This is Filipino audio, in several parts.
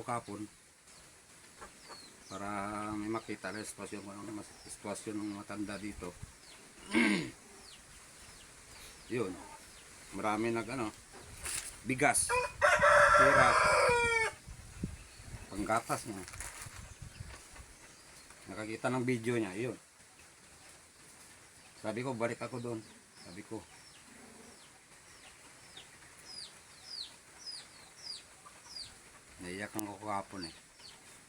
kapon para may makita na sitwasyon ng matanda dito. Yun, marami bigas, tira, panggatas niya. Nakakita ng video niya, yun. Sabi ko, balik ako doon. Sabi ko, naiyakan ko kahapon eh.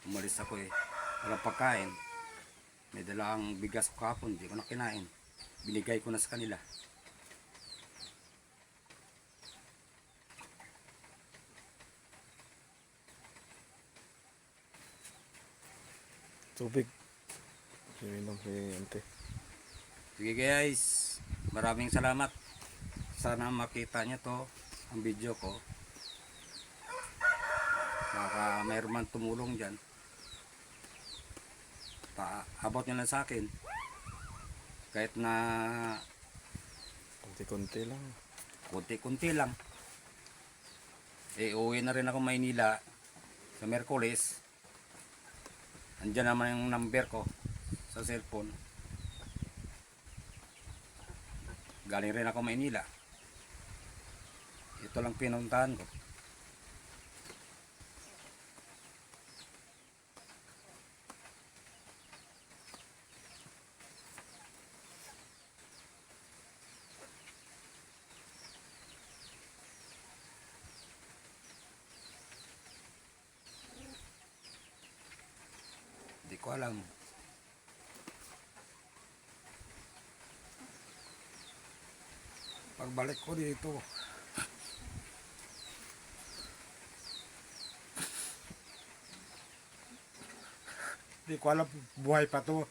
Umalis ako eh. Walang pagkain. May dalang bigas ko kahapon, hindi ko na kinain. Binigay ko na sa kanila. Tubig. Inom si ante. Sige guys, maraming salamat. Sana makita niyo to, ang video ko. Baka mayroon man tumulong dyan. Abot nyo lang sa akin. Kahit na Kunti-kunti lang. kunti-kunti lang. Uwi na rin ako Maynila sa Merkulis. Andyan naman yung number ko sa cellphone. Galing rin ako Maynila. Ito lang pinuntahan ko. Hindi ko alam. Pagbalik ko dito, hindi ko alam buhay pa to.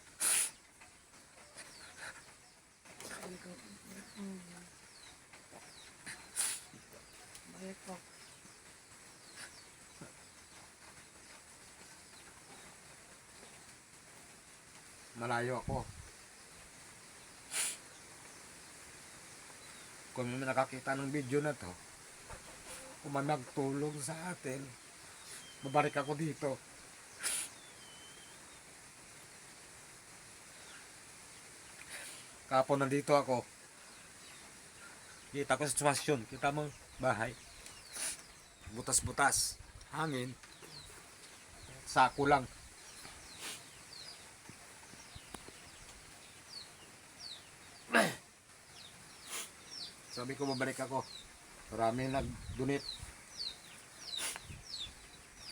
Malayo ako. Kung may nakakita ng video na to, kung man nagtulong sa atin, babalik ako dito. Kapon nandito ako. Kita ko sa sitwasyon. Kita mo bahay. Butas-butas. Hangin. Sako lang. Sabi ko babalik ako. Marami nag-donate.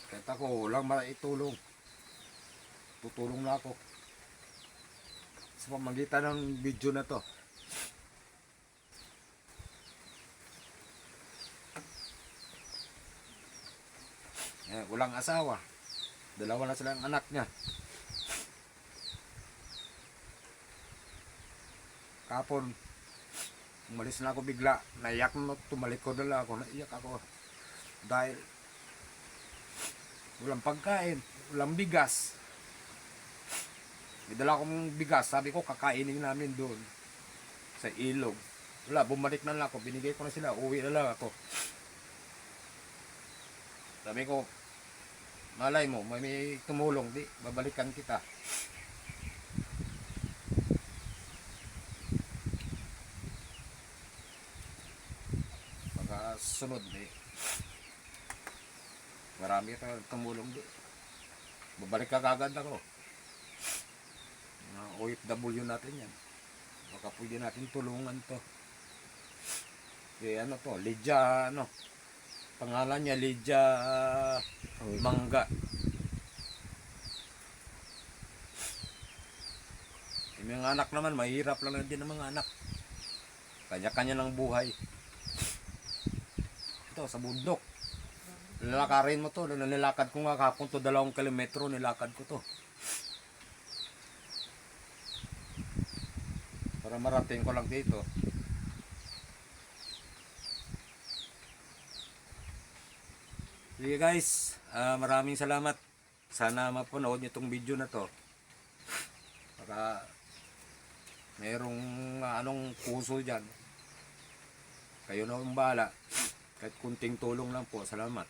Kahit ako walang maitulong. Tutulong na ako. Sa pamagitan ng video na to. Walang asawa. Dalawa na silang anak niya. Kapon umalis na ako bigla. Naiyak na, tumalikod na ako. Naiyak ako. Dahil walang pagkain. Walang bigas. May dala akong bigas. Sabi ko kakainin namin doon. Sa ilog. Wala, bumalik na lang ako. Binigay ko na sila. Uwi na lang ako. Sabi ko, malay mo, may tumulong. Di, babalikan kita. Sunod marami ito tumulong di. Babalik ka kagad ako. OFW natin yan. Baka pwede natin tulungan to. Ano to, Lydia pangalan niya Lydia Mangga. Yung mga anak naman mahirap lang din ang mga anak. Kanya-kanya ng buhay. Ito sa bundok. Lalakarin mo to. Nilakad ko nga kahapon to 2 kilometro. Nilakad ko to. Para marating ko lang dito. Sige guys. Maraming salamat. Sana mapanood nyo itong video na to. Para mayroong anong puso dyan. Kayo na ang bahala. Kahit kunting tulong lang po. Salamat.